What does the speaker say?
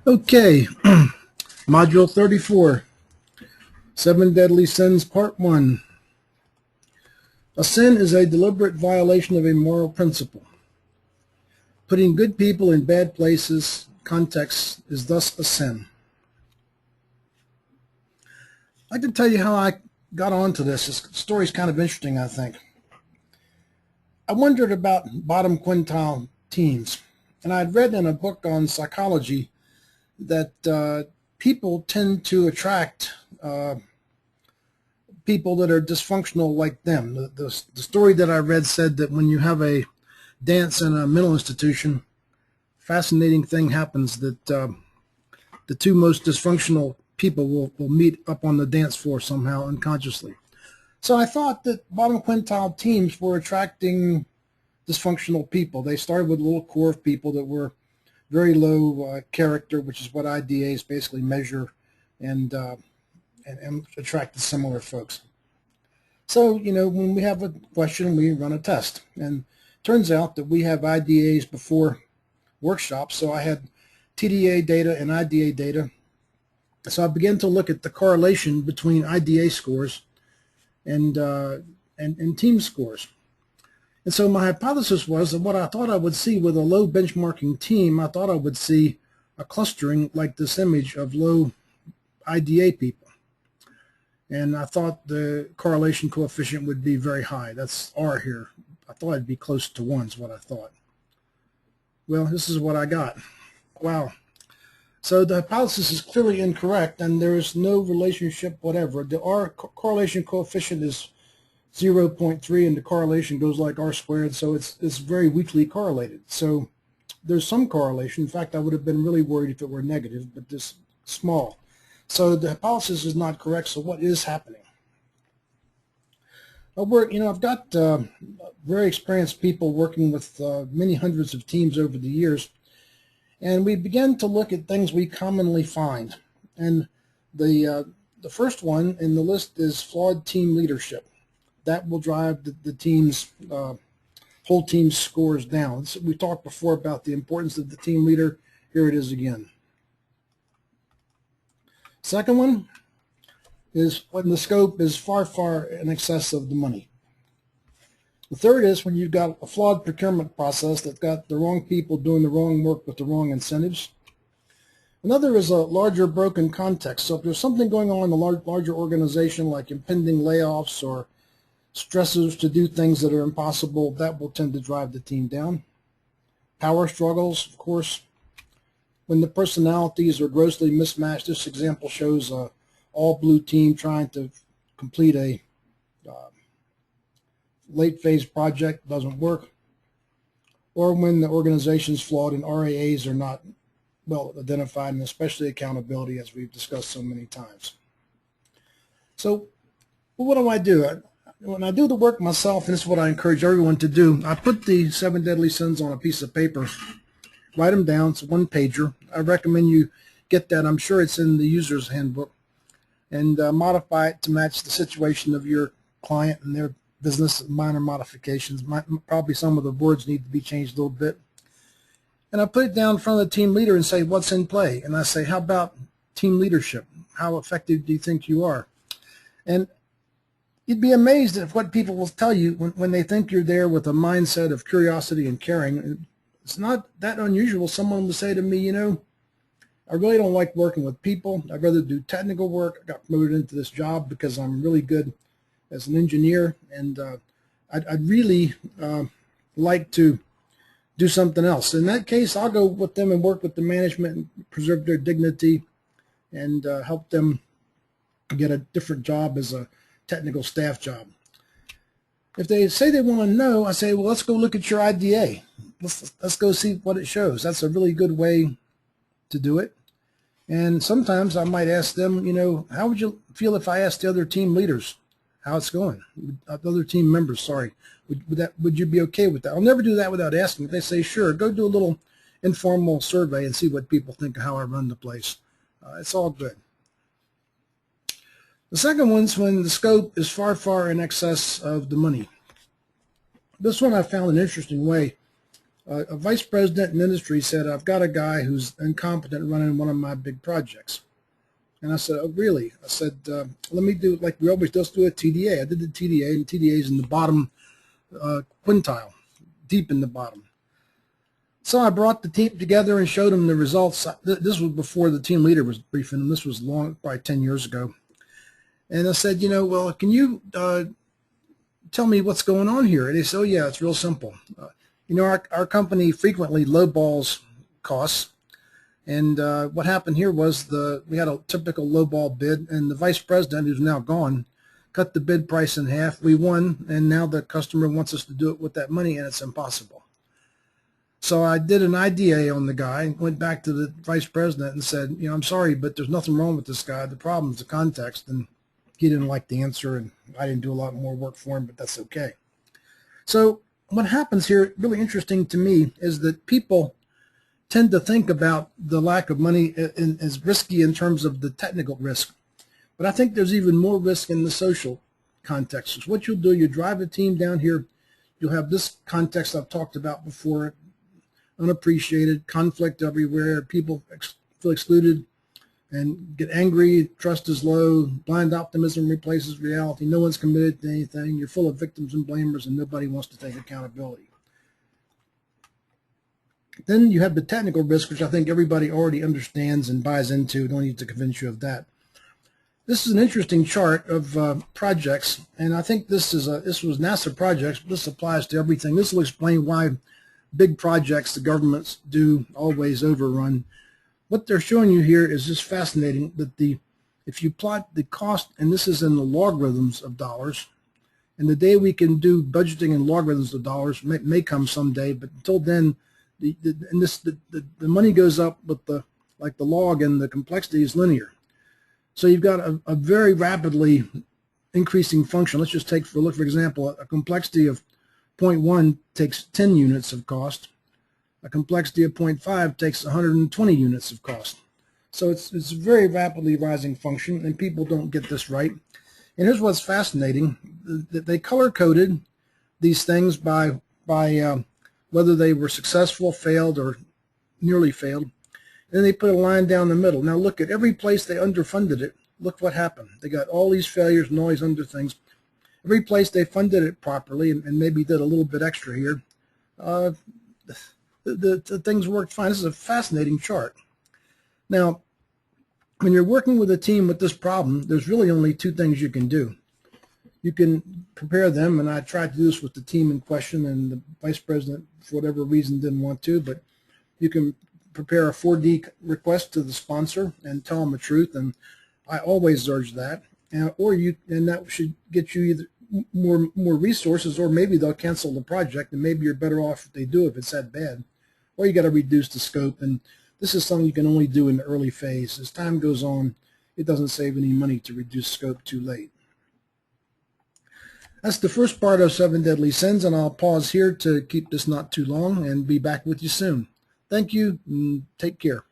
Okay, Module 34, Seven Deadly Sins, Part 1. A sin is a deliberate violation of a moral principle. Putting good people in bad places, context, is thus a sin. I'd like to tell you how I got onto this. This story's kind of interesting, I think. I wondered about bottom quintile teams, and I'd read in a book on psychology that people tend to attract people that are dysfunctional like them. The story that I read said that when you have a dance in a mental institution, fascinating thing happens that the two most dysfunctional people will meet up on the dance floor somehow unconsciously. So I thought that bottom quintile teams were attracting dysfunctional people. They started with a little core of people that were very low character, which is what IDAs basically measure, and attract the similar folks. So, when we have a question, we run a test. And it turns out that we have IDAs before workshops. So I had TDA data and IDA data. So I began to look at the correlation between IDA scores and team scores. And so my hypothesis was that what I thought I would see with a low benchmarking team, I thought I would see a clustering like this image of low IDA people. And I thought the correlation coefficient would be very high. That's R here. I thought it'd be close to 1 is what I thought. Well, this is what I got. Wow. So the hypothesis is clearly incorrect, and there is no relationship whatever. The R correlation coefficient is 0.3, and the correlation goes like R squared, so it's very weakly correlated. So there's some correlation. In fact, I would have been really worried if it were negative, but this small. So the hypothesis is not correct. So what is happening? I've got very experienced people working with many hundreds of teams over the years, and we began to look at things we commonly find. And the first one in the list is flawed team leadership. That will drive the team's whole team's scores down. So we talked before about the importance of the team leader. Here it is again. Second one is when the scope is far, far in excess of the money. The third is when you've got a flawed procurement process that's got the wrong people doing the wrong work with the wrong incentives. Another is a larger broken context. So if there's something going on in a larger organization like impending layoffs or stressors to do things that are impossible, that will tend to drive the team down. Power struggles, of course. When the personalities are grossly mismatched, this example shows a all-blue team trying to complete a late-phase project, doesn't work. Or when the organization's flawed and RAAs are not well identified, and especially accountability, as we've discussed so many times. So what do? When I do the work myself, and this is what I encourage everyone to do, I put the 7 deadly sins on a piece of paper, write them down. It's a one-pager. I recommend you get that. I'm sure it's in the user's handbook, and modify it to match the situation of your client and their business. Minor modifications. Probably some of the words need to be changed a little bit. And I put it down in front of the team leader and say, what's in play? And I say, how about team leadership? How effective do you think you are? And you'd be amazed at what people will tell you when they think you're there with a mindset of curiosity and caring. It's not that unusual. Someone will say to me, I really don't like working with people. I'd rather do technical work. I got promoted into this job because I'm really good as an engineer, and I'd really like to do something else. In that case, I'll go with them and work with the management and preserve their dignity and help them get a different job as a technical staff job. If they say they want to know, I say, well, let's go look at your IDA. Let's go see what it shows. That's a really good way to do it. And sometimes I might ask them, how would you feel if I asked the other team leaders how it's going? Other team members, sorry. Would you be okay with that? I'll never do that without asking. If they say, sure, go do a little informal survey and see what people think of how I run the place. It's all good. The second one's when the scope is far, far in excess of the money. This one I found an interesting way A vice president in industry said, I've got a guy who's incompetent running one of my big projects. And I said, oh, really? I said, let me do, like we always just do a TDA. I did the TDA, and TDA is in the bottom quintile, deep in the bottom. So I brought the team together and showed them the results. This was before the team leader was briefing them. This was long, probably 10 years ago. And I said, you know, well, can you tell me what's going on here? And they said, oh, yeah, it's real simple. You know, our company frequently lowballs costs. And what happened here was we had a typical lowball bid, and the vice president, who's now gone, cut the bid price in half. We won, and now the customer wants us to do it with that money, and it's impossible. So I did an IDA on the guy, went back to the vice president and said, you know, I'm sorry, but there's nothing wrong with this guy. The problem is the context. And he didn't like the answer, and I didn't do a lot more work for him, but that's okay. So what happens here, really interesting to me, is that people tend to think about the lack of money as risky in terms of the technical risk. But I think there's even more risk in the social context. So what you'll do, you drive a team down here, you'll have this context I've talked about before, unappreciated, conflict everywhere, people feel excluded and get angry, trust is low, blind optimism replaces reality, no one's committed to anything, you're full of victims and blamers, and nobody wants to take accountability. Then you have the technical risk, which I think everybody already understands and buys into. Don't need to convince you of that. This is an interesting chart of projects, and I think this was NASA projects, but this applies to everything. This will explain why big projects the governments do always overrun. What they're showing you here is just fascinating, that if you plot the cost, and this is in the logarithms of dollars, and the day we can do budgeting in logarithms of dollars may come someday, but until then, the money goes up with the log, and the complexity is linear. So you've got a very rapidly increasing function. Let's just take, for example, a complexity of 0.1 takes 10 units of cost. A complexity of 0.5 takes 120 units of cost. So it's a very rapidly rising function, and people don't get this right. And here's what's fascinating. They color-coded these things by whether they were successful, failed, or nearly failed. And then they put a line down the middle. Now look at every place they underfunded it. Look what happened. They got all these failures and all these under things. Every place they funded it properly and maybe did a little bit extra here, the things worked fine. This is a fascinating chart. Now, when you're working with a team with this problem, there's really only two things you can do. You can prepare them, and I tried to do this with the team in question, and the vice president, for whatever reason, didn't want to, but you can prepare a 4D request to the sponsor and tell them the truth, and I always urge that. And that should get you either more resources, or maybe they'll cancel the project, and maybe you're better off if they do, if it's that bad. Or you got to reduce the scope, and this is something you can only do in the early phase. As time goes on, it doesn't save any money to reduce scope too late. That's the first part of 7 Deadly Sins, and I'll pause here to keep this not too long and be back with you soon. Thank you, and take care.